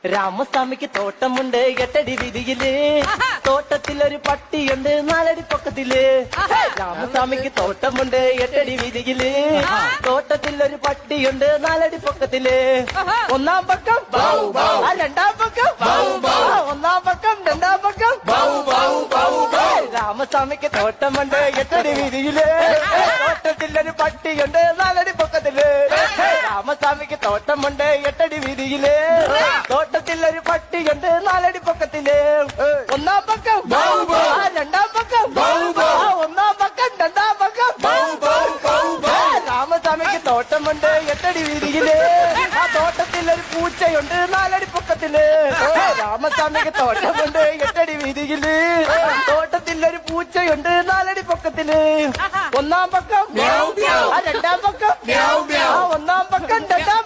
രാമസ്വാമിക്ക് തോട്ടമുണ്ട് 8 അടി വീതിയില്, തോട്ടത്തിലൊരു പട്ടിയുണ്ട് 4 അടി പൊക്കത്തില്. രാമസ്വാമിക്ക് തോട്ടമുണ്ട് 8 അടി വീതിയില്, തോട്ടത്തിലൊരു പട്ടിയുണ്ട് 4 അടി പൊക്കത്തില്. ഒന്നാം പക്കം രണ്ടാം പക്കം, ഒന്നാം പക്കം രണ്ടാം പക്കം. രാമസ്വാമിക്ക് തോട്ടമുണ്ട് 8 അടി വീതിയില്, തോട്ടത്തിലൊരു പട്ടിയുണ്ട് 4 അടി പൊക്കത്തില്. രാമസ്വാമിക്ക് തോട്ടമുണ്ട് 8 അടി വീതിയില്, തോട്ടത്തിലൊരു പട്ടിയുണ്ട് 4 അടി പൊക്കത്തില്. ഒന്നാം പക്കം രണ്ടാം പക്കം, ഒന്നാം പക്കം രണ്ടാം പക്കം. രാമസ്വാമിക്ക് തോട്ടമുണ്ട് 8 അടി വീതിയില്, ആ തോട്ടത്തിലൊരു പൂച്ചയുണ്ട് 4 അടി പൊക്കത്തില്. രാമസ്വാമിക്ക് തോട്ടമുണ്ട് 8 അടി വീതിയില്, തോട്ടത്തിലൊരു പൂച്ചയുണ്ട് 4 അടി പൊക്കത്തില്. ഒന്നാം പക്കം രണ്ടാം പക്കം, ഒന്നാം പക്കം രണ്ടാം